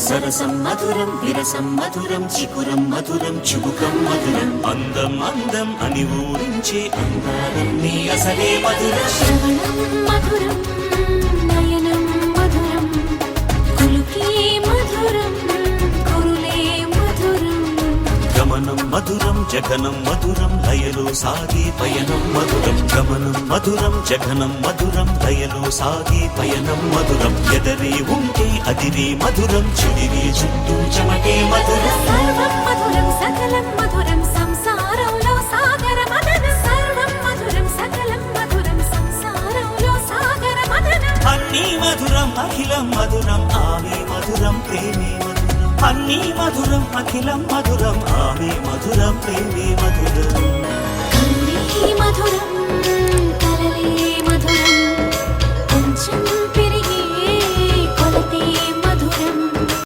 సరసం మధురం విరసం మధురం చికురం మధురం చుబుకం మధురం అందం అందం అని ఊరించే అందాలన్నీ అసలే మధురం శ్రవణం మధురం నయనం మధురం కులుకే మధురం కురులే మధురం గమనం మధురం జగనం మధురం లయలో సాగే పయనం మధురం గమనం మధురం జగనం మధురం లయలో సాగే పయనం మధురం ఎదరే ఉంటే అదిరే మధురం చెడిరే చుట్టూ చెమటే మధురం సర్వం మధురం సకలం మధురం సంసారంలో సాగర మదనం సర్వం మధురం సకలం మధురం సంసారంలో సాగర మదనం అన్నీ మధురం అఖిలం మధురం ఆమె మధురం ప్రేమే మధురం అన్నీ మధురం అఖిలం మధురం ఆమె మధురం ప్రేమే మధురం కన్నిటి మధురం